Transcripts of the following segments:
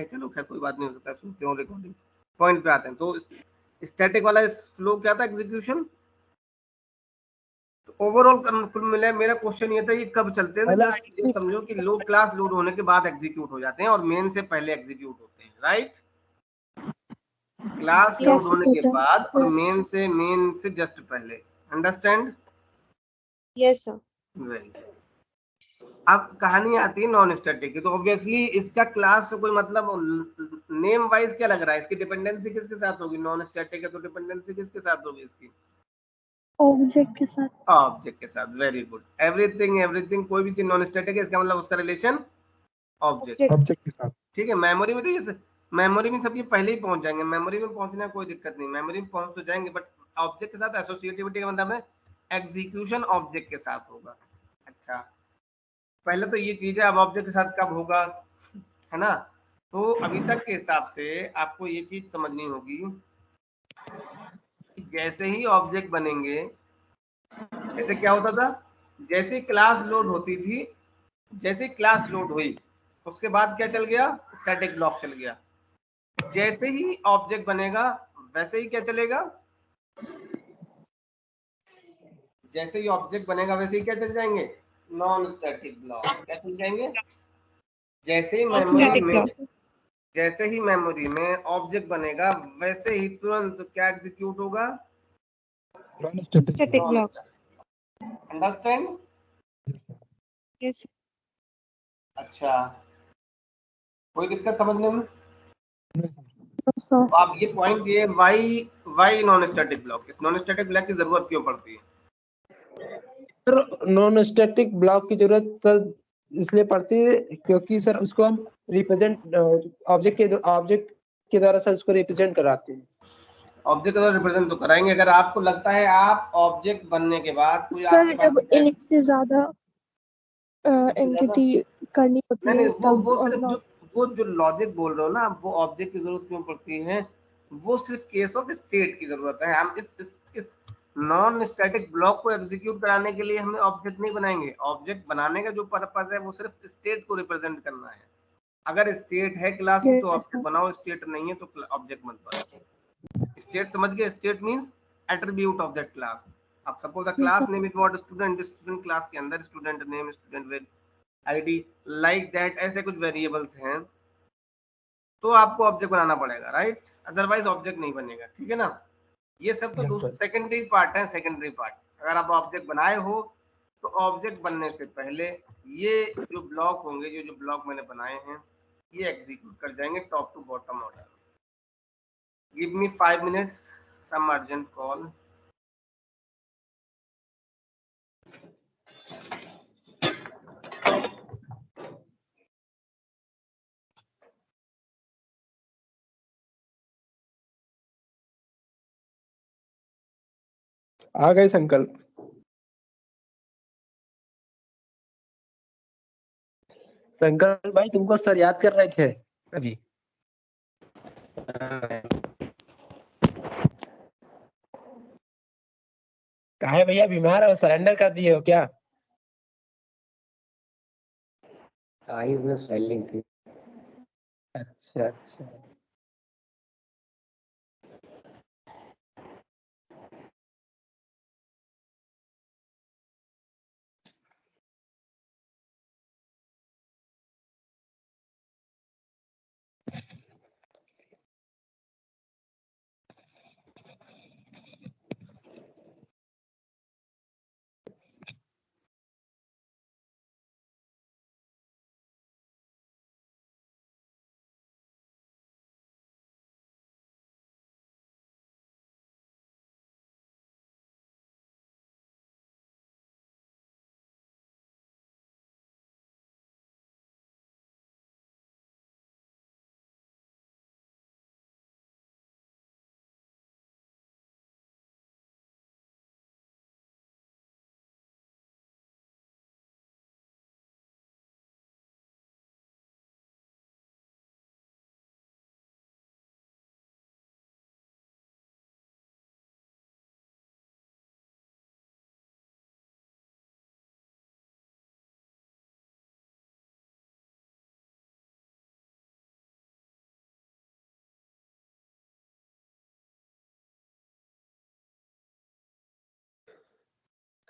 चलो खैर कोई बात नहीं, हो सकता है सुनते हो रिकॉर्डिंग। पॉइंट पे आते हैं। तो स्टैटिक वाला फ्लो क्या था, एग्जीक्यूशन। तो ओवरऑल कुल मिले मेरा क्वेश्चन ये था, ये कब चलते हैं, जस्ट ये समझो कि लो क्लास लोड होने के बाद एग्जीक्यूट हो जाते हैं और मेन से पहले एग्जीक्यूट होते हैं, राइट। क्लास लोड होने के बाद और मेन से जस्ट पहले। अंडरस्टैंड? Yes sir. वेरी। अब कहानी आती है नॉन स्टैटिक की। तो ऑब्वियसली इसका क्लास से कोई मतलब नेम वाइज क्या लग रहा है, इसकी डिपेंडेंसी किसके साथ होगी, नॉन स्टैटिक है तो डिपेंडेंसी किसके साथ होगी इसकी, ऑब्जेक्ट के साथ। ऑब्जेक्ट के साथ। Very good. एवरीथिंग कोई भी चीज नॉन स्टैटिक है इसका मतलब उसका रिलेशन ऑब्जेक्ट के साथ। ठीक है। मेमोरी में तो ये मेमोरी में सब ये पहले ही पहुंच जाएंगे, मेमोरी में पहुंचने में कोई दिक्कत नहीं, मेमोरी में पहुंच तो जाएंगे, बट ऑब्जेक्ट के साथ एसोसिएटिविटी का मतलब है एग्जीक्यूशन ऑब्जेक्ट के साथ होगा। अच्छा, पहले तो ये चीज है, अब ऑब्जेक्ट के साथ कब होगा, है ना। तो अभी तक के हिसाब से आपको ये चीज समझनी होगी कि जैसे ही ऑब्जेक्ट बनेंगे, जैसे क्या होता था, जैसे क्लास लोड होती थी, जैसे क्लास लोड हुई उसके बाद क्या चल गया, स्टैटिक ब्लॉक चल गया। जैसे ही ऑब्जेक्ट बनेगा वैसे ही क्या चलेगा, जैसे ही ऑब्जेक्ट बनेगा वैसे ही क्या चल जाएंगे, नॉन स्टैटिक ब्लॉक। क्या चल जाएंगे, जैसे ही मेमोरी में ऑब्जेक्ट बनेगा वैसे ही तुरंत क्या एग्जीक्यूट होगा, स्टैटिक ब्लॉक। अंडरस्टैंड? यस। अच्छा, कोई दिक्कत समझने में? सर तो आप ये पॉइंट, ये वाई नॉन स्टैटिक ब्लॉक, इस नॉन स्टैटिक ब्लॉक की जरूरत क्यों पड़ती है? सर नॉन स्टैटिक ब्लॉक की जरूरत सर इसलिए पड़ती है क्योंकि सर उसको हम रिप्रेजेंट ऑब्जेक्ट के द्वारा सर उसको रिप्रेजेंट कराते हैं। ऑब्जेक्ट का रिप्रेजेंट तो कराएंगे, अगर आपको लगता है आप ऑब्जेक्ट बनने के बाद कोई सर आपके पास जब एक से ज्यादा एंटिटी करनी होती नहीं है तब वो सिर्फ वो जो लॉजिक बोल रहे हो ना, वो ऑब्जेक्ट की जरूरत क्यों पड़ती है, वो सिर्फ केस ऑफ स्टेट की जरूरत है। हम इस नॉन स्टैटिक ब्लॉक को एग्जीक्यूट कराने के लिए हमें ऑब्जेक्ट नहीं बनाएंगे। ऑब्जेक्ट बनाने का जो पर्पज है वो सिर्फ स्टेट को रिप्रेजेंट करना है। अगर स्टेट है क्लास की तो ऑब्जेक्ट बनाओ, स्टेट नहीं है तो ऑब्जेक्ट मत बनाओ। स्टेट समझ गए? State means attribute of that class. अब suppose a class name is what, student, student class के अंदर student name, student well ID, like that, ऐसे कुछ वेरिएबल्स हैं तो आपको ऑब्जेक्ट बनाना पड़ेगा, राइट। अदरवाइज ऑब्जेक्ट नहीं बनेगा, ठीक है ना। ये सब तो सेकेंडरी पार्ट है, सेकेंडरी पार्ट। अगर आप ऑब्जेक्ट बनाए हो तो ऑब्जेक्ट बनने से पहले ये जो ब्लॉक होंगे, जो ब्लॉक मैंने बनाए हैं, ये एग्जीक्यूट कर जाएंगे top to bottom order. Give me 5 minutes, some urgent call। आ गए संकल्प। संकल्प भाई तुमको सर याद कर रहे थे अभी। काहे भैया बीमार हो, सरेंडर कर दिए हो क्या? आईज में स्वेलिंग थी। अच्छा अच्छा।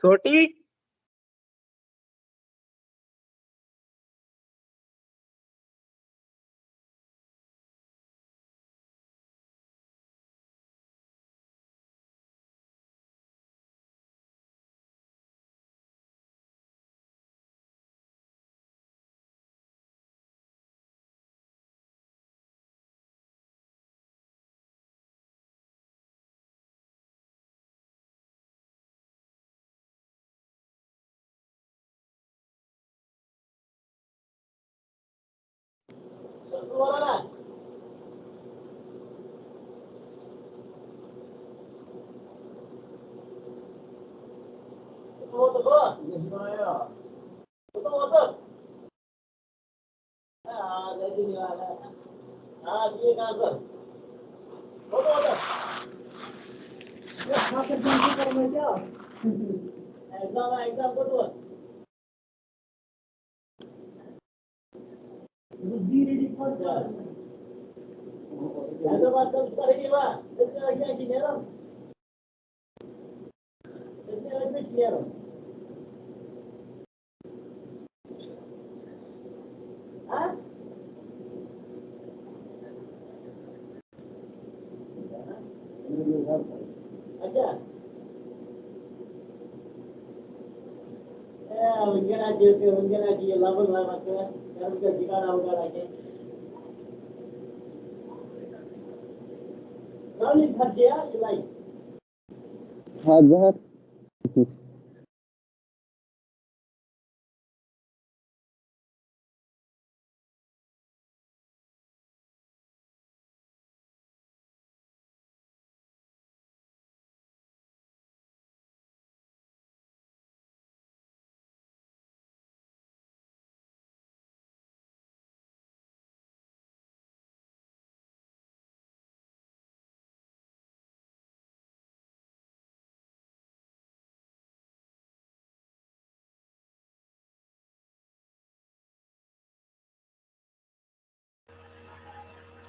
छोटी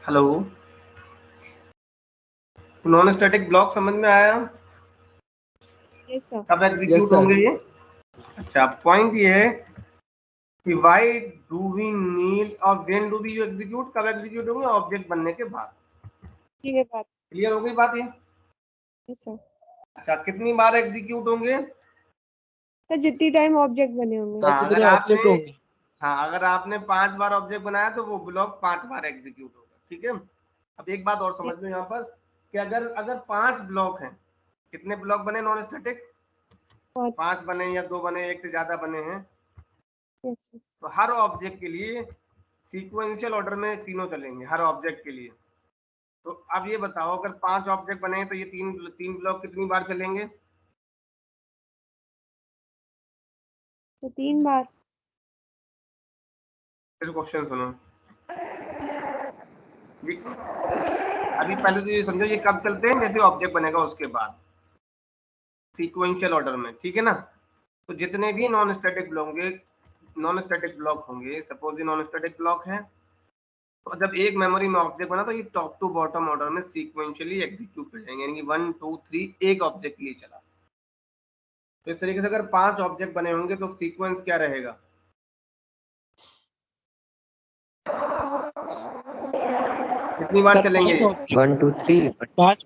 हेलो, नॉन स्टैटिक ब्लॉक समझ में आया? Yes, sir. कब Yes, एग्जीक्यूट sir. होंगे ये? अच्छा, पॉइंट ये है कि व्हाई डू वी नीड और व्हेन डू वी एग्जीक्यूट, कब एग्जीक्यूट होंगे? ऑब्जेक्ट बनने के बाद। ठीक है बात। क्लियर हो गई बात ये? Yes, sir. अच्छा, कितनी बार एग्जीक्यूट होंगे? तो जितनी टाइम ऑब्जेक्ट बने होंगे। हाँ, जितने अगर ऑब्जेक्ट आपने होंगे हाँ अगर आपने 5 बार ऑब्जेक्ट बनाया तो वो ब्लॉक 5 बार एग्जीक्यूट होगा। ठीक है, अब एक बात और समझ लो यहाँ पर कि अगर अगर 5 ब्लॉक हैं, कितने ब्लॉक बने नॉन स्टैटिक? 5 बने या 2 बने, एक से ज्यादा बने हैं, Yes, sir. तो हर ऑब्जेक्ट के लिए सीक्वेंशियल ऑर्डर में तीनों चलेंगे हर ऑब्जेक्ट के लिए। तो अब ये बताओ, अगर 5 ऑब्जेक्ट बने हैं तो ये तीन ब्लॉक कितनी बार चलेंगे? तो 3 बार। फिर क्वेश्चन सुनो, अभी पहले तो ये समझो ये कब चलते हैं, जैसे ऑब्जेक्ट बनेगा उसके बाद सीक्वेंशियल ऑर्डर में। ठीक है ना? तो जितने भी नॉन स्टैटिक ब्लॉक होंगे, सपोज ये नॉन स्टैटिक ब्लॉक है, तो जब एक मेमोरी में ऑब्जेक्ट बना तो ये टॉप टू बॉटम ऑर्डर में सीक्वेंशियली एग्जीक्यूट कर जाएंगे, यानी कि 1 2 3 एक ऑब्जेक्ट के लिए चला। तो इस तरीके से अगर 5 ऑब्जेक्ट बने होंगे तो सीक्वेंस क्या रहेगा? कितनी बार चलेंगे ये? 1 2 3 5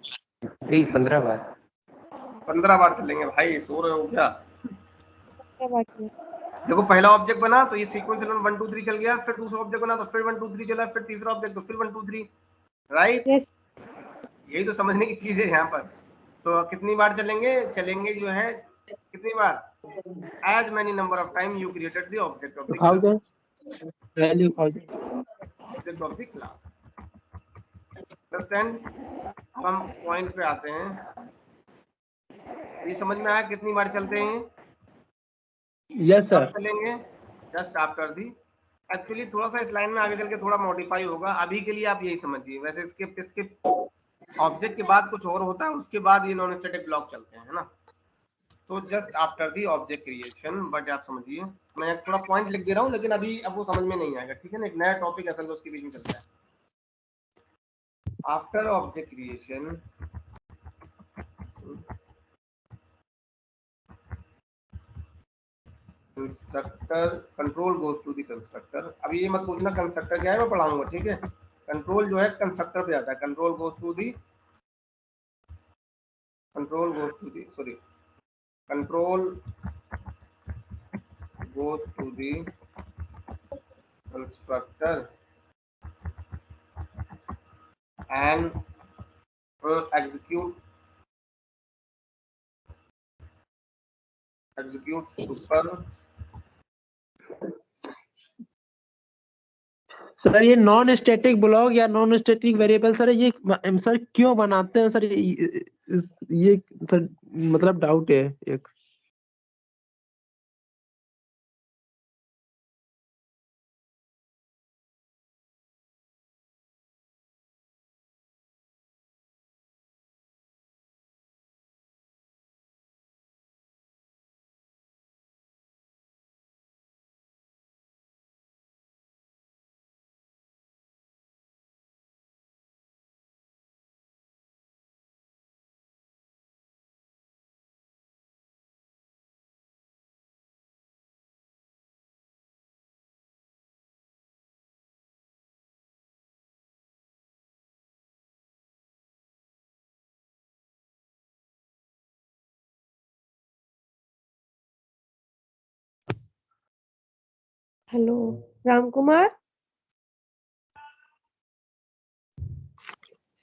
15 बार। 15 बार चलेंगे। भाई सो रहे हो क्या? क्या बात है? देखो, पहला ऑब्जेक्ट बना तो ये सीक्वेंस 1 2 3 चल गया, फिर दूसरा ऑब्जेक्ट बना तो फिर 1 2 3 चला, फिर तीसरा ऑब्जेक्ट तो फिर 1 2 3। राइट? Yes. यही तो समझने की चीज है यहाँ पर। तो कितनी बार चलेंगे जो है कितनी बार? As many number of time you created the object of the thousand value class. Understand? अब हम पॉइंट पे आते हैं। ये समझ में आया कितनी बार चलते हैं? यस कब सर चलेंगे? Just after the. एक्चुअली थोड़ा सा इस लाइन में आगे चल के थोड़ा मॉडिफाई होगा, अभी के लिए आप यही समझिए। वैसे इसके ऑब्जेक्ट के बाद कुछ और होता है, उसके बाद ये नॉन स्टैटिक ब्लॉक चलते हैं, है ना? तो just after the object creation, but आप समझिए मैं थोड़ा पॉइंट लिख दे रहा हूँ, लेकिन अभी अब वो समझ में नहीं आएगा। ठीक है ना? एक नया टॉपिक असल में उसके बीच में चलता है। After object creation constructor control goes to the constructor. अब ये मत पूछना कंस्ट्रक्टर क्या है, मैं पढ़ाऊंगा, ठीक है। कंट्रोल जो है कंस्ट्रक्टर पे आता है, control goes to the control goes to the constructor and execute super। Sir ये नॉन स्टैटिक ब्लॉक या नॉन स्टैटिक वेरिएबल सर ये सर क्यों बनाते हैं सर, ये सर मतलब डाउट है एक। हेलो राम कुमार।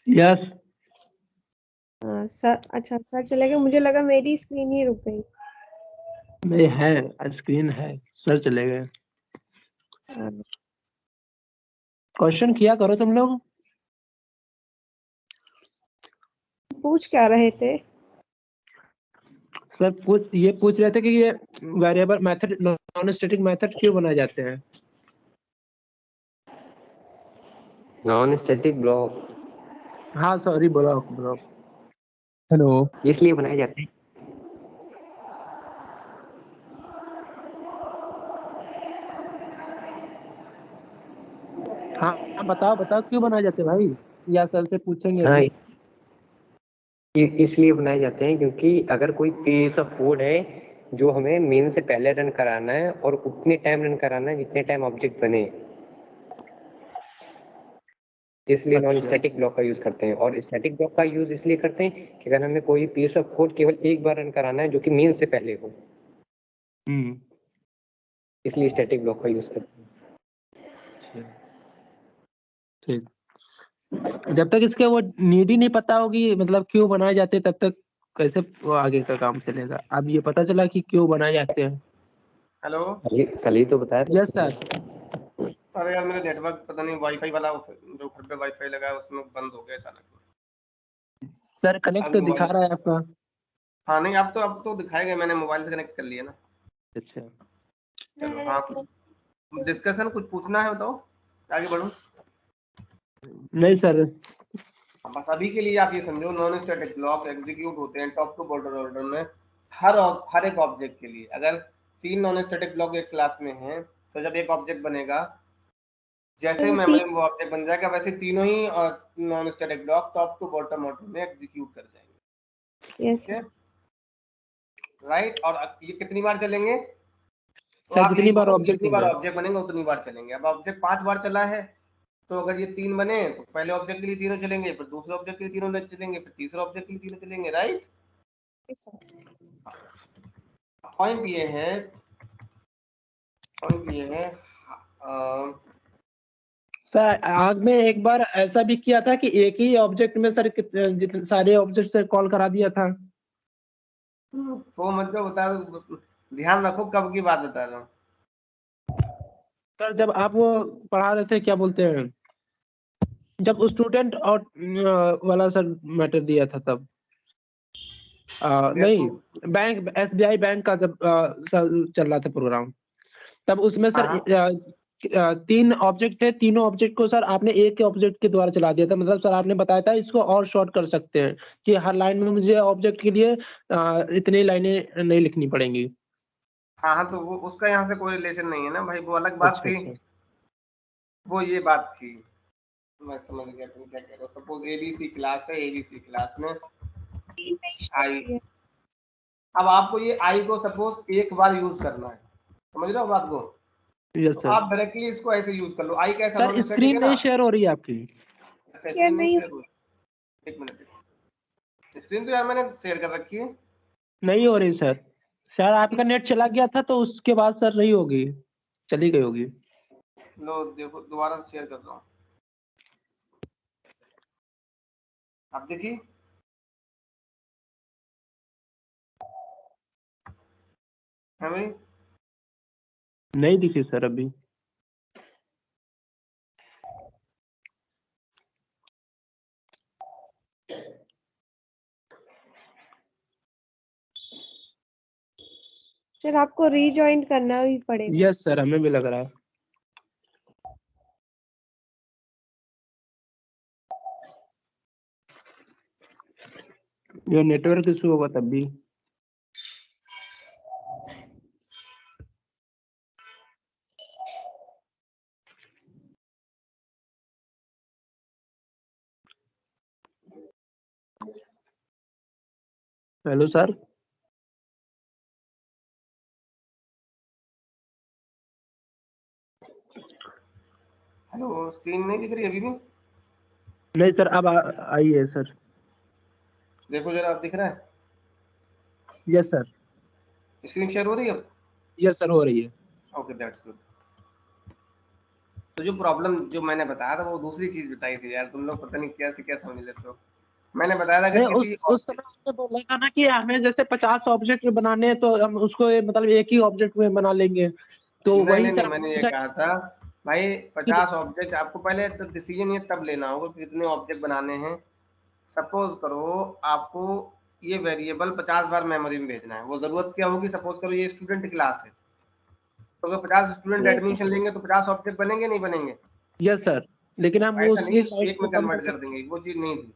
यस हाँ सर, अच्छा सर चले गए, मुझे लगा मेरी स्क्रीन ही रुक गई। नहीं है, स्क्रीन है, सर चले गए। हाँ, क्वेश्चन किया करो तुम लोग। पूछ क्या रहे थे? सर ये पूछ रहे थे कि ये variable method non static method क्यों बनाए जाते हैं। नॉन स्टैटिक ब्लॉक हाँ सॉरी, ब्लॉक हेलो इसलिए बनाए जाते हैं। हाँ बताओ क्यों बनाए जाते हैं भाई, या सर से पूछेंगे हाँ, अभी। इसलिए बनाए जाते हैं क्योंकि अगर कोई पीस ऑफ कोड है जो हमें मेन से पहले रन कराना है और उतने टाइम रन कराना है जितने टाइम ऑब्जेक्ट बने, इसलिए नॉन स्टैटिक ब्लॉक का यूज करते हैं। और स्टैटिक ब्लॉक का यूज इसलिए करते हैं कि अगर हमें कोई पीस ऑफ कोड केवल एक बार रन कराना है जो कि मेन से पहले हो, इसलिए स्टैटिक ब्लॉक का यूज करते हैं। ठीक, जब तक इसके वो नीड ही नहीं पता होगी मतलब क्यों बनाए जाते हैं, तब तक कैसे वो आगे का काम चलेगा। अब ये पता चला कि क्यों बनाए जाते हैं। हेलो। कल ही तो बताया था। Yes sir. अरे यार मेरा नेटवर्क पता नहीं, वाईफाई वाला जो घर पे वाईफाई लगा है उसमें बंद हो गया अचानक। सर कनेक्ट अब तो दिखा मोबाइल, रहा है आपका। हाँ नहीं अब तो दिखाएगा, मैंने मोबाइल से कनेक्ट कर लिया ना। अच्छा चलो हाँ, कुछ डिस्कशन कुछ पूछना है बताओ, आगे बढ़ो। नहीं सर। बस अभी के लिए आप ये समझो, नॉन स्टैटिक ब्लॉक एग्जीक्यूट होते हैं टॉप टू बॉटम ऑर्डर में हर एक ऑब्जेक्ट के लिए। अगर 3 नॉन स्टैटिक ब्लॉक एक क्लास में हैं तो जब एक ऑब्जेक्ट बनेगा, जैसे ही मेमोरी में वो ऑब्जेक्ट बन जाएगा वैसे तीनों ही non static block top to bottom order में एग्जीक्यूट कर जाएंगे। यस ठीक है, राइट। और ये कितनी बार चलेंगे? तो सर आप जितनी यही बार बोलो, ऑब्जेक्ट जितनी बार बने। ऑब्जेक्ट बनेंगे उतनी बार चलेंगे। अब ऑब्जेक्ट 5 बार चला है तो अगर ये 3 बने तो पहले ऑब्जेक्ट के लिए तीनों चलेंगे, फिर दूसरे ऑब्जेक्ट के लिए तीनों चलेंगे, फिर तीसरे ऑब्जेक्ट के लिए तीनों चलेंगे, राइट। पॉइंट ये है सर आग में एक बार ऐसा भी किया था कि एक ही ऑब्जेक्ट में सर जितने सारे ऑब्जेक्ट से कॉल करा दिया था। वो मतलब बता दो, ध्यान रखो कब की बात बता रहा हूँ। सर जब आप वो पढ़ा रहे थे क्या बोलते हैं, जब स्टूडेंट और वाला सर मैटर दिया था तब नहीं, बैंक SBI बैंक का जब सर चल रहा था प्रोग्राम, तब उसमें सर हाँ 3 ऑब्जेक्ट थे, तीनों ऑब्जेक्ट को सर आपने एक के ऑब्जेक्ट के द्वारा चला दिया था। मतलब सर आपने बताया था इसको और शॉर्ट कर सकते हैं कि हर लाइन में मुझे ऑब्जेक्ट के लिए इतनी लाइनें नहीं लिखनी पड़ेंगी। हाँ तो वो उसका यहाँ से कोई रिलेशन नहीं है ना भाई, वो अलग बात थी। अच्छा वो ये बात थी, मैं समझ गया तुम क्या कह रहे हो। सपोज ABC क्लास है, ABC क्लास में आई, अब आपको ये आई को सपोज एक बार यूज करना है, समझ रहे हो बात को? यस तो सर। आप डायरेक्टली इसको ऐसे यूज कर लो, आई कैसा सर नॉन स्टैटिक स्क्रीन है ना। नहीं शेयर हो रही है आपकी? अच्छा, शेयर स्क्रीन नहीं नहीं शेयर हुई, एक मिनट, स्क्रीन तो यार मैंने शेयर कर रखी है। नहीं हो रही सर। सर आपका नेट चला गया था तो उसके बाद सर नहीं होगी, चली गई होगी। लो देखो दोबारा शेयर कर रहा हूँ, आप देखिए। है भाई? नहीं दिखी सर अभी। सर आपको रीजॉइन करना भी पड़ेगा। यस सर, हमें भी लग रहा है। ये नेटवर्क इशू होगा तब भी। Hello sir. हेलो, स्क्रीन नहीं दिख रही अभी भी? नहीं सर, अब आई है सर। देखो जरा, आप दिख रहा है? Yes sir. स्क्रीन शेयर हो रही है अब? यस सर, हो रही है। Okay, that's good. तो जो प्रॉब्लम जो मैंने बताया था वो दूसरी चीज बताई थी यार, तुम लोग पता नहीं कैसे क्या समझ लेते हो। मैंने बताया था कि उस किसी समय आपने बोला था ना कि हमें जैसे 50 ऑब्जेक्ट बनाने हैं तो हम उसको मतलब एक ही ऑब्जेक्ट में बना लेंगे, तो नहीं वही नहीं नहीं, सर मैंने ये कहा था भाई 50 ऑब्जेक्ट आपको पहले तो डिसीजन ये तब लेना होगा कि कितने ऑब्जेक्ट बनाने हैं। सपोज करो आपको ये वेरिएबल 50 बार मेमोरी में भेजना है, वो जरूरत क्या होगी? सपोज करो ये स्टूडेंट क्लास है, तो अगर 50 स्टूडेंट यस एडमिशन लेंगे तो 50 ऑब्जेक्ट बनेंगे नहीं बनेंगे? यस सर, लेकिन हम वो ऐसा नहीं उसकी है साइड एक को में कम कर कन्वर्ट कर सकते देंगे, वो चीज नहीं थी।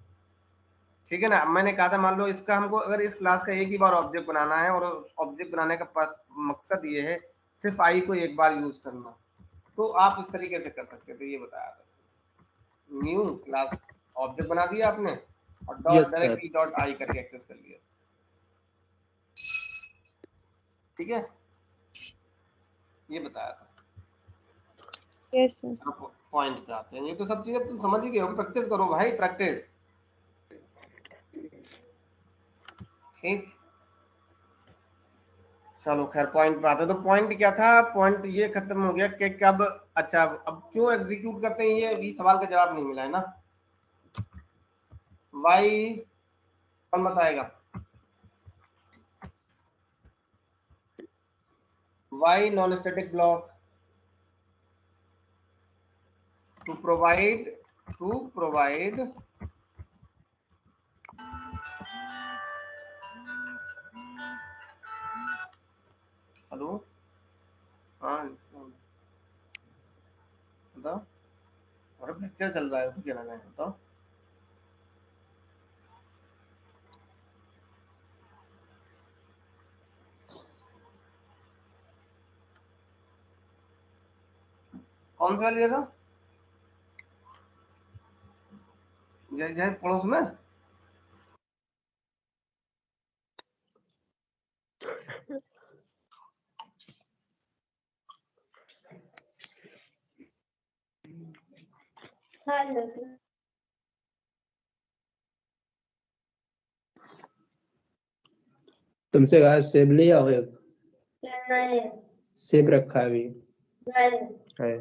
ठीक है ना? अब मैंने कहा था मान लो इसका हमको अगर इस क्लास का एक ही बार ऑब्जेक्ट बनाना है और ऑब्जेक्ट बनाने का मकसद ये है सिर्फ आई को एक बार यूज करना, तो आप इस तरीके से कर सकते थे। ये बताया था, न्यू क्लास ऑब्जेक्ट बना दिया आपने और हैं। Dot yes sir. Directly dot I करके एक्सेस कर लिया। ठीक है, ये बताया था। Yes sir. पॉइंट पे आते हैं, ये तो सब चीजें तुम समझ ही गए हो, प्रैक्टिस करो भाई, प्रैक्टिस। ठीक, चलो खैर पॉइंट पे आते हैं। तो पॉइंट क्या था? पॉइंट ये खत्म हो गया कि कब, अच्छा अब क्यों एग्जीक्यूट करते हैं ये सवाल का जवाब नहीं मिला है ना। वाई कौन बताएगा? Why non static block to provide hello, हाँ बताओ, और लेक्चर चल रहा है तो क्या लगा है बताओ। कौन सी वाली जगह? जय जय पड़ोस में? तुमसे कहा सेब ले आओ एक। सेब रखा है अभी है।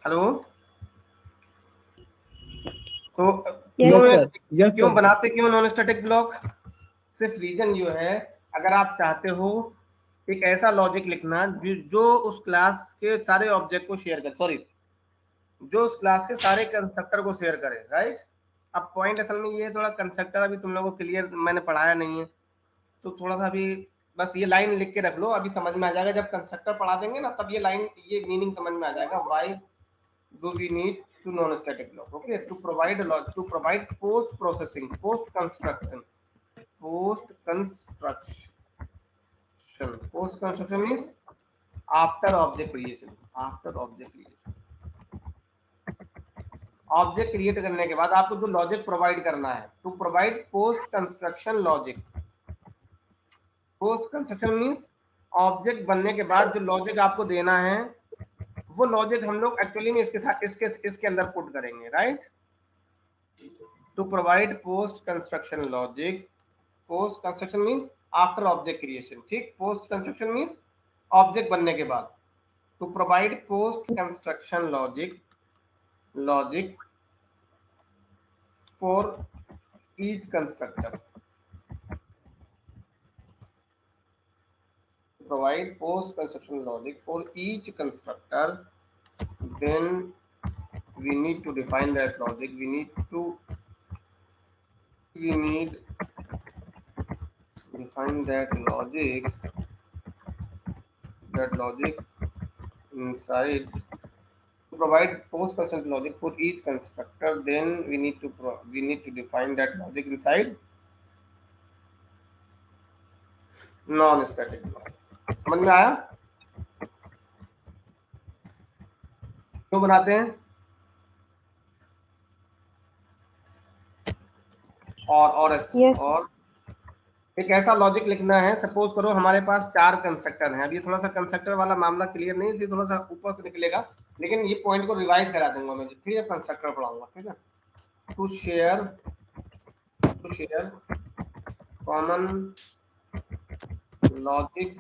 हेलो, तो यस क्यों सर। यस क्यों सर। बनाते क्यों नॉन स्टैटिक ब्लॉक? सिर्फ रीजन जो है, अगर आप चाहते हो एक ऐसा लॉजिक लिखना जो उस क्लास के सारे ऑब्जेक्ट को शेयर करे, सॉरी जो उस क्लास के सारे कंस्ट्रक्टर को शेयर करे, राइट? अब पॉइंट असल में ये थोड़ा कंस्ट्रक्टर अभी तुम लोगों को क्लियर मैंने पढ़ाया नहीं है, तो थोड़ा सा अभी बस ये लाइन लिख के रख लो, अभी समझ में आ जाएगा। जब कंस्ट्रक्टर पढ़ा देंगे ना तब ये लाइन, ये मीनिंग समझ में आ जाएगा। Why do we need to non static block? Okay, to provide post processing, post construction means after object creation. Object create करने के बाद आपको जो लॉजिक प्रोवाइड करना है, to provide post construction logic. Post construction means object बनने के बाद जो लॉजिक आपको देना है, वो लॉजिक हम लोग एक्चुअली में इसके साथ इसके अंदर पुट करेंगे, right. To provide post construction logic. Post construction means after object creation, ठीक। पोस्ट कंस्ट्रक्शन मींस ऑब्जेक्ट बनने के बाद। To provide post construction logic for each constructor. Provide post construction logic for each constructor. Then we need to define that logic. We need define that logic inside. To provide post construction logic for each constructor, then we need to define that logic inside non-static block. समझ में आया? क्यों बनाते हैं? और एक ऐसा logic लिखना है, सपोज करो हमारे पास 4 कंस्ट्रक्टर हैं। अब ये थोड़ा सा कंस्ट्रक्टर वाला मामला क्लियर नहीं, इसलिए थोड़ा सा ऊपर से निकलेगा, लेकिन ये पॉइंट को रिवाइज करा दूंगा मैं, ठीक है, कंस्ट्रक्टर पढ़ाऊंगा, ठीक है। To share common logic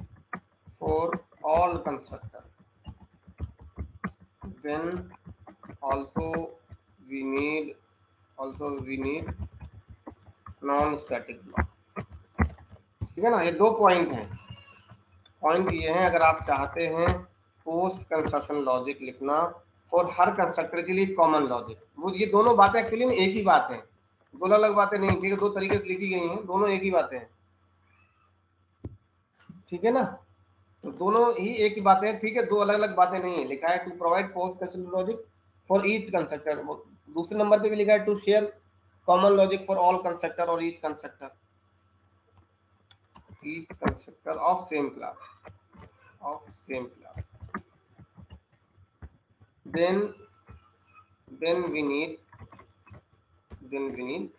for all constructor, then also we need non static block, ठीक है ना। ये 2 पॉइंट हैं। पॉइंट ये है, अगर आप चाहते हैं पोस्ट कंस्ट्रक्शन लॉजिक लिखना फॉर हर कंस्ट्रक्टर के लिए कॉमन लॉजिक, वो ये दोनों बातें एक्चुअली में एक ही बात है, दो अलग बातें नहीं, ठीक है। 2 तरीके से लिखी गई हैं, दोनों एक ही बातें हैं, ठीक है ना। तो दोनों ही एक ही बातें हैं, ठीक है, 2 अलग अलग बातें नहीं है। लिखा है to provide post construction logic for each constructor, दूसरे नंबर पे भी लिखा है to share common logic for all constructor और each constructor of same class, then we need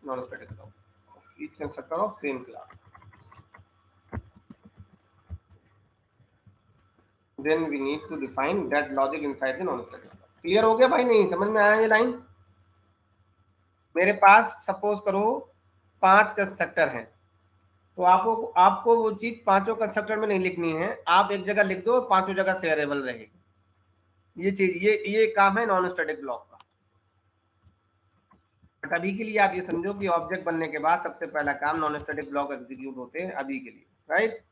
non-static block of each constructor of same class, then we need to define that logic inside the non-static block. Clear हो गया भाई? नहीं समझ में आया ये line? मेरे पास सपोज करो 5 कंस्ट्रक्टर हैं, तो आपको वो चीज 5 कंस्ट्रक्टर में नहीं लिखनी है, आप एक जगह लिख दो और 5 जगह शेयरेबल रहेगी। ये चीज, ये काम है नॉन स्टैटिक ब्लॉक का। बट अभी के लिए आप ये समझो कि ऑब्जेक्ट बनने के बाद सबसे पहला काम नॉन स्टैटिक ब्लॉक एग्जीक्यूट होते हैं अभी के लिए, राइट?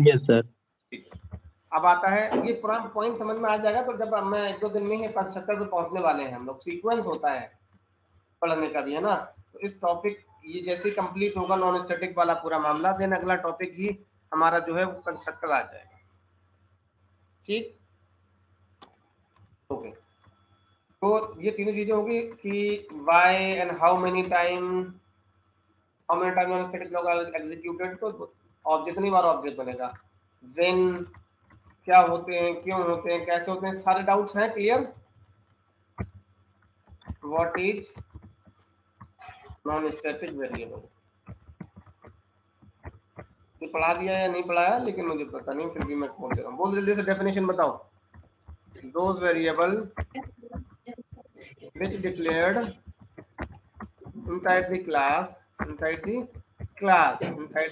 Yes sir. अब आता है, ये पूरा पॉइंट समझ में आ जाएगा तो जब मैं 1-2 दिन में ही कंस्ट्रक्टर पे पहुंचने वाले हैं हम लोग, सीक्वेंस होता है पढ़ने का भी, है ना। तो इस टॉपिक ये जैसे कंप्लीट होगा नॉन स्टैटिक वाला पूरा मामला, देन अगला टॉपिक ही हमारा जो है वो कंस्ट्रक्टर आ जाएगा, ठीक। ओके, तो ये तीनों चीजें होगी कि why and how many time non static block executed, तो ऑब्जेक्ट नहीं बार ऑब्जेक्ट बनेगा। व्हेन क्या होते हैं, क्यों होते हैं, कैसे होते हैं, सारे डाउट्स हैं clear? What is non static variable, ये पढ़ा दिया या नहीं पढ़ाया, लेकिन मुझे पता नहीं, फिर भी मैं खोल दे रहा हूँ। बोल जल्दी से डेफिनेशन बताओ। Those variable which declared inside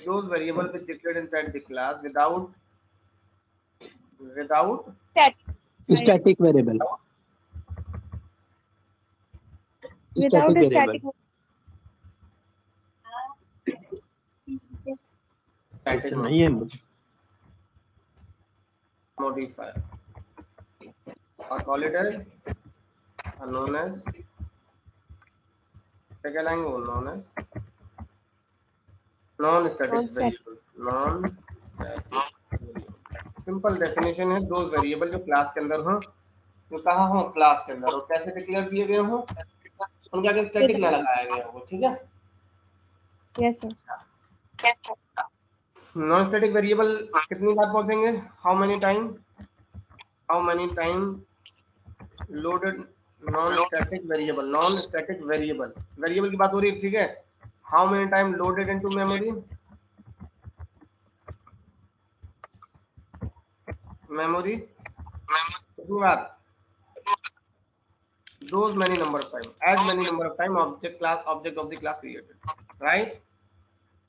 those variable which declared inside the class without static variable, without a static नहीं है modifier or call it as known as, क्या कहलाएंगे वो, known as non static Non-static. Variable, non static simple definition है, those variable जो class के अंदर हो, जो कहाँ हो क्लास के अंदर, और कैसे डिक्लेयर किए गए हो, उनके आगे स्टैटिक ना लगाया गया हो, ठीक है। Yes, sir. Non static variable कितनी बार पहुंचेंगे, how many time loaded non static variable की बात हो रही है, ठीक है। How many time loaded into memory, कितनी बार, those many number of time, as many number of time object of the class created, right?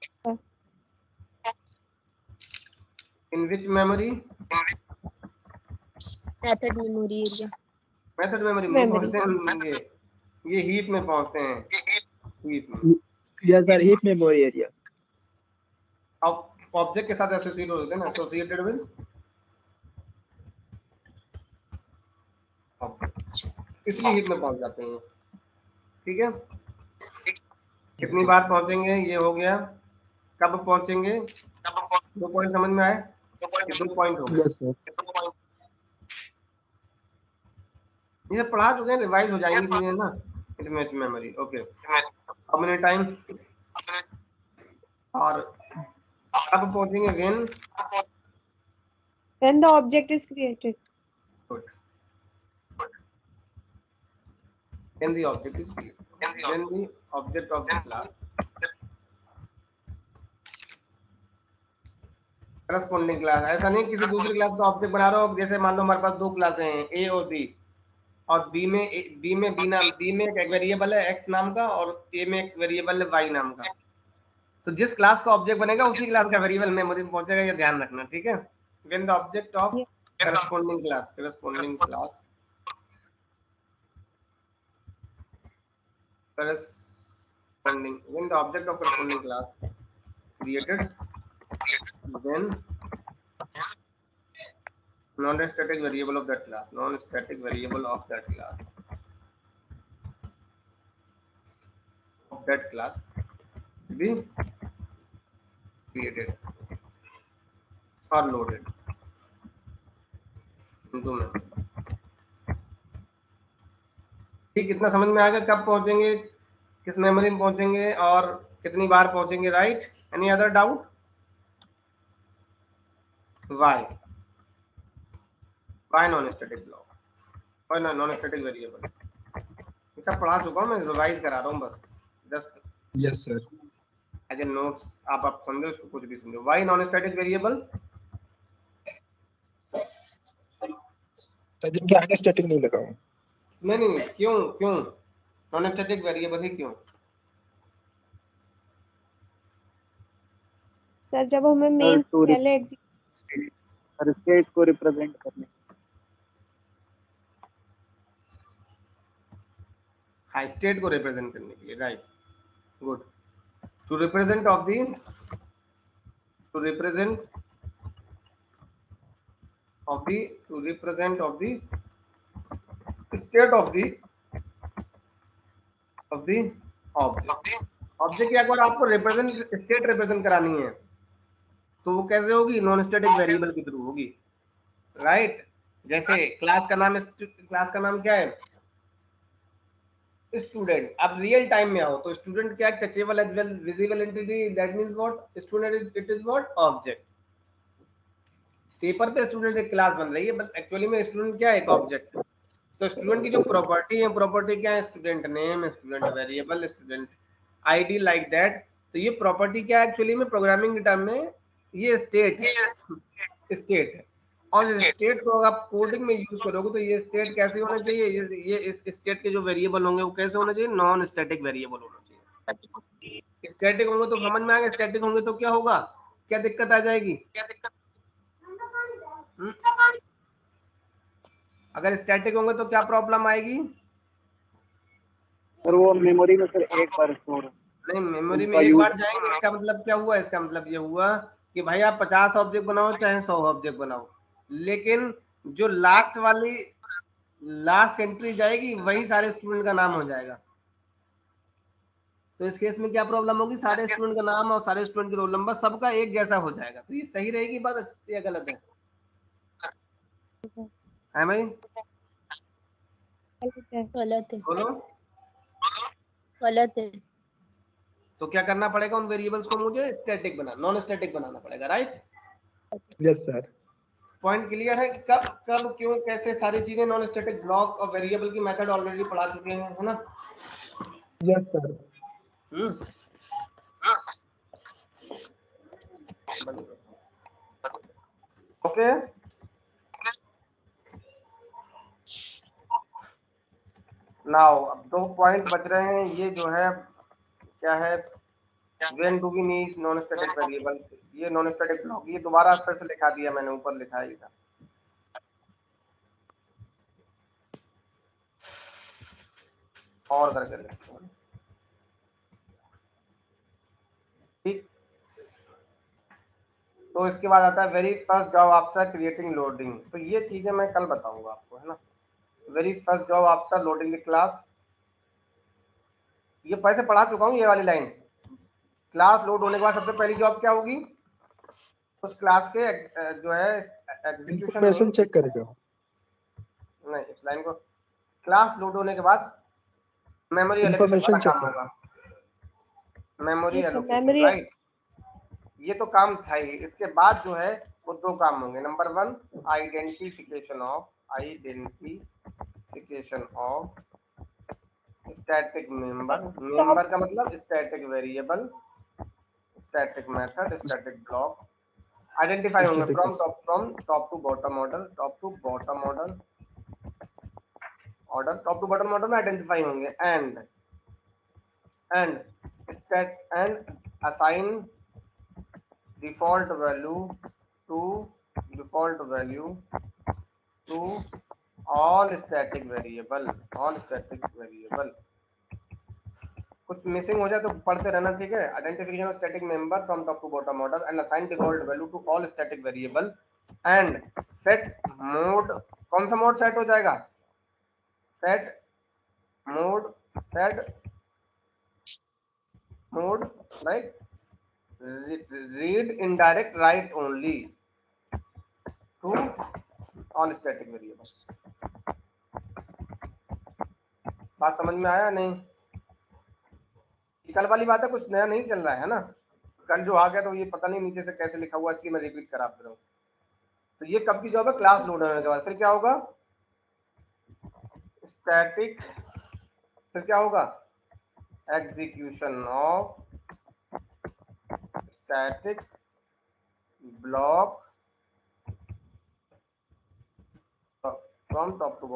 Sir. In which memory, method memory area. Method memory में Memory. पहुंचते हैं, ये heap में पहुंचते हैं, heap में। Yes sir, heap memory area. अब object के साथ एसोसिएट होते हैं ना, एसोसिएटेड विद ऑब्जेक्ट, इसलिए हीप में पहुंच जाते हैं, ठीक है। कितनी बार पहुंचेंगे ये हो गया, कब पहुंचेंगे, 2 पॉइंट समझ में आए, ये 2 पॉइंट हो गए। Yes sir. ये पढ़ा चुके हैं, रिवाइज हो जाएंगी चीजें ना, इनमें memory, okay. How many time, और कब पहुंचेंगे, When the object is created. Good. When the object is created. When the object of the class corresponding class, ऐसा नहीं किसी दूसरी क्लास का ऑब्जेक्ट बना रहा हो, जैसे मान लो हमारे पास 2 क्लासें हैं ए और बी, और बी में एक वेरिएबल है एक्स नाम का, और ए में एक वेरिएबल है वाई नाम का। तो जिस क्लास का ऑब्जेक्ट बनेगा उसी क्लास का वेरिएबल मेमोरी में पहुंचेगा, ये ध्यान रखना, ठीक है। When the object of corresponding class corresponding when the object of corresponding class created, then non-static variable of that class be created or loaded into memory। ठीक, इतना समझ में आ गया, कब पहुंचेंगे, किस मेमोरी में पहुंचेंगे, और कितनी बार पहुंचेंगे, right. Any other doubt, why non static block और नॉन स्टैटिक वेरिएबल, ये सब पढ़ा चुका हूं मैं, रिवाइज करा रहा हूं बस, just yes sir. As a notes, आप समझो इसको, कुछ भी समझो। Why non static variable, sir जिनके आगे स्टैटिक नहीं लगा हूं। नहीं, क्यों नॉन स्टैटिक वेरिएबल ही क्यों? सर जब हमें मेन पहले स्टेट को रिप्रेजेंट करने, हाँ, स्टेट को रिप्रेजेंट करने के लिए, right, good. To represent of the state of the object की अगर आपको स्टेट रिप्रेजेंट करानी है तो वो कैसे होगी, नॉन स्टैटिक वेरिएबल के थ्रू होगी, राइट। जैसे क्लास का नाम क्या है, स्टूडेंट। अब रियल टाइम में आओ तो स्टूडेंट क्या, touchable as well visible entity, that means what, student it is what, object. Paper पे स्टूडेंट एक क्लास बन रही है, बट एक्चुअली में स्टूडेंट क्या है, एक ऑब्जेक्ट है। तो स्टूडेंट की जो प्रॉपर्टी क्या है, student name, student variable, student ID, like that. तो ये प्रॉपर्टी क्या है एक्चुअली में, प्रोग्रामिंग टर्म में ये स्टेट है। और इस स्टेट को आप कोडिंग में यूज करोगे तो ये स्टेट कैसे होना चाहिए, ये इस स्टेट के जो वेरिएबल होंगे वो कैसे होना चाहिए, नॉन स्टैटिक वेरिएबल होना चाहिए। स्टैटिक होंगे तो समझ में आ गया, स्टैटिक होंगे तो क्या होगा, क्या दिक्कत आ जाएगी, अगर स्टैटिक होंगे तो क्या प्रॉब्लम आएगी, और वो मेमोरी में फिर एक बार स्टोर, नहीं मेमोरी में एक बार जाएंगे। इसका मतलब क्या हुआ, इसका मतलब ये हुआ कि भाई आप 50 ऑब्जेक्ट बनाओ चाहे 100 ऑब्जेक्ट बनाओ, लेकिन जो लास्ट एंट्री जाएगी वही सारे स्टूडेंट का नाम हो जाएगा। तो इस केस में क्या प्रॉब्लम होगी, सारे स्टूडेंट का नाम और सारे स्टूडेंट की रोल नंबर सबका एक जैसा हो जाएगा। तो ये सही रहेगी बात या गलत है भाई? गलत है। बोलो। गलत है। तो क्या करना पड़ेगा, उन वेरिएबल्स को मुझे स्टैटिक नॉन स्टैटिक बनाना पड़ेगा, right? Yes sir. Point clear है कि कब कब क्यों कैसे सारी चीजें नॉन स्टैटिक ब्लॉक और वेरिएबल की मेथड ऑलरेडी पढ़ा चुके हैं, है ना? Yes sir. ओके। नाउ अब 2 पॉइंट बच रहे हैं, ये जो है क्या है, when do we need non static variable, ये नॉन स्टैटिक ब्लॉक, ये दोबारा फिर से लिखा दिया मैंने, ऊपर लिखा ही था। और करके लिखते हैं, ठीक। तो इसके बाद आता है very first job after creating loading. तो ये चीजें मैं कल बताऊंगा आपको, है ना? Very first job after loading the class, ये पैसे पढ़ा चुका हूँ, ये वाली लाइन। क्लास लोड होने के बाद सबसे पहली जॉब क्या होगी, उस क्लास के जो है एग्जीक्यूशन इंफॉर्मेशन में, चेक करेगा। नहीं इस लाइन को, क्लास लोड होने के बाद मेमोरी एलोकेशन इंफॉर्मेशन वाला चेक काम होगा, memory Yes, sir, allocation, memory- right? ये तो काम था ही। इसके बाद जो है वो 2 काम होंगे। Number 1 identification of static member का मतलब static variable, static method, static block identify होंगे Static from top to bottom order, top to bottom order में आइडेंटिफाई होंगे। And assign default value to all static variable. कुछ missing हो जाए तो पढ़ते रहना, ठीक है? Identification of static member from top to bottom order and assign default value to all static variable and set mode. कौन सा मोड सेट हो जाएगा? Set mode like read indirect write only to all static variable. बात समझ में आया नहीं? कल वाली बात है, कुछ नया नहीं चल रहा है ना? कल जो आ गया तो ये पता नहीं नीचे से कैसे लिखा हुआ, इसलिए मैं रिपीट करा दे रहा हूँ। तो ये कब की जॉब है? क्लास लोड होने के बाद। फिर क्या होगा? स्टैटिक, फिर क्या होगा? Execution of static block from top to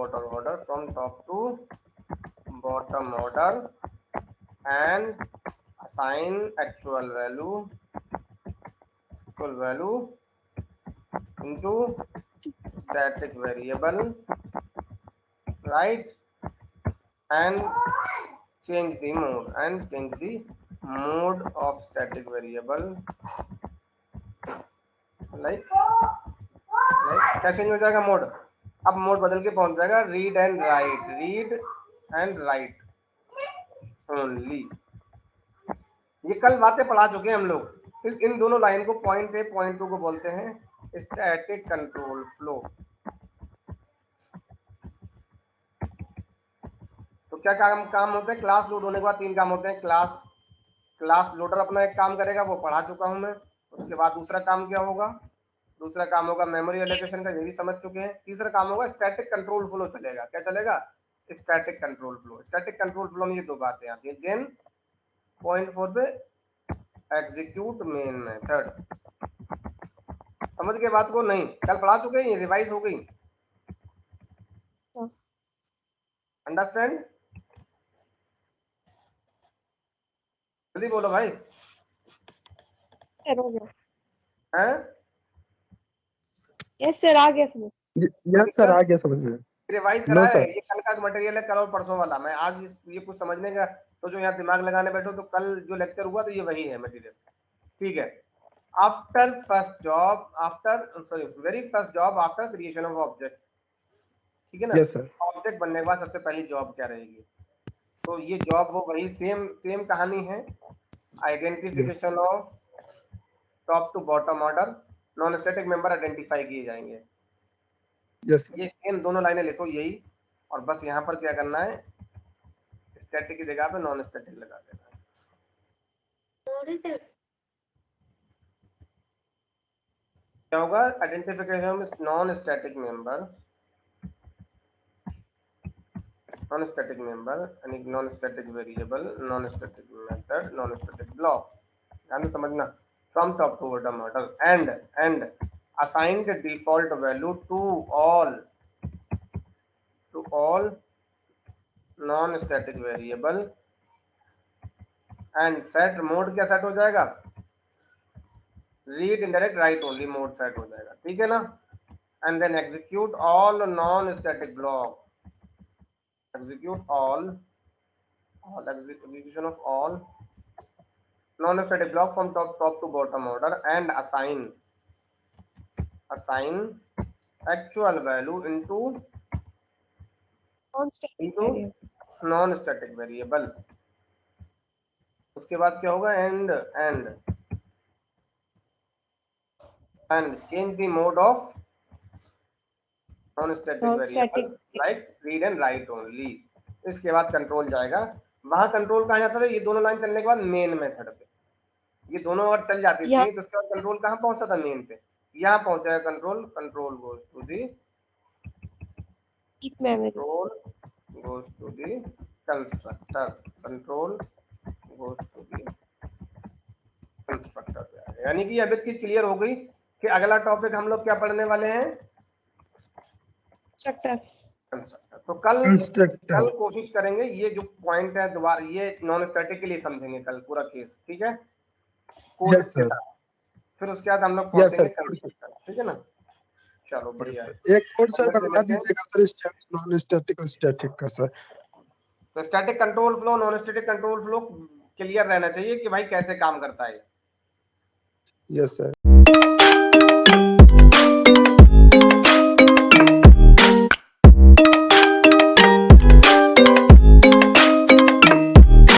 bottom order and assign actual value into static variable, right? And change the mode of static variable, like क्या चेंज हो जाएगा मोड? अब मोड बदल के पहुंच जाएगा रीड एंड राइट ओनली। ये कल बातें पढ़ा चुके हैं हम लोग। इन दोनों लाइन को पॉइंट ए पॉइंट 2 को बोलते हैं स्टैटिक कंट्रोल फ्लो। तो क्या काम होते हैं? क्लास लोड होने के बाद 3 काम होते हैं। क्लास लोडर अपना एक काम करेगा, वो पढ़ा चुका हूं मैं। उसके बाद दूसरा काम क्या होगा? दूसरा काम होगा मेमोरी एलोकेशन का, ये भी समझ चुके हैं। तीसरा काम होगा स्टैटिक कंट्रोल फ्लो चलेगा। क्या चलेगा? Static control flow. Static control flow में ये 2 बातें आती हैं। देन पॉइंट 4 पे एग्जीक्यूट मेन मेथड। समझ के बात को? नहीं कल पढ़ा चुके हैं, ये रिवाइज हो गई। अंडरस्टैंड? जल्दी बोलो भाई। सर हो गया। हैं? यस सर, आ गया समझ। यस सर, आ गया समझ में। रिवाइज नो करा है, सर। ये कल का मटेरियल है, कल और परसों वाला। मैं आज ये कुछ समझने का तो जो यहाँ दिमाग लगाने बैठो तो कल जो लेक्चर हुआ तो ये वही है मटेरियल, ठीक है? Very first job after creation of object, ठीक है ना? Yes sir. ऑब्जेक्ट बनने के बाद सबसे पहली जॉब क्या रहेगी? तो ये जॉब वो वही सेम सेम कहानी है, identification of top to bottom order non static member identify किए जाएंगे। यस ये सेम दोनों लाइनें लिखो यही, और बस यहाँ पर क्या करना है, स्टैटिक की जगह पे नॉन स्टैटिक लगा देना है। क्या होगा, identification of non static member यानी non static variable, non static method, non static block, ध्यान से समझना, from top to bottom order and assign the default value to all non-static variable and set mode क्या set हो जाएगा, read indirect write only mode set हो जाएगा, ठीक है ना। And then execute all non-static block, execution of all non-static block from top to bottom order and assign actual value into non-static variable। उसके बाद क्या होगा, and change the mode of non-static variable like read and write only। इसके बाद control जाएगा, वहां control कहाँ जाता था, ये दोनों लाइन चलने के बाद मेन मेथड पे, ये दोनों अगर चल जाती थी तो उसके बाद कंट्रोल कहाँ पहुंचता था, मेन पे, यहाँ पहुंचा control goes to the constructor, पे आ गया। यानी कि अब एक चीज क्लियर हो गई कि अगला टॉपिक हम लोग क्या पढ़ने वाले हैं, कंस्ट्रक्टर। तो कल कोशिश करेंगे ये जो पॉइंट है दोबारा ये नॉन स्टैटिक के लिए समझेंगे कल पूरा केस, ठीक है, कोड के साथ, फिर उसके बाद हम लोग पहुंचेंगे कंस्ट्रक्टर, ठीक है ना। चलो बढ़िया है। एक कोड सर बता दीजिएगा सर, नॉन स्टैटिक और स्टैटिक का सर। तो static control flow, non static control flow clear रहना चाहिए कि भाई कैसे काम करता है। Yes sir.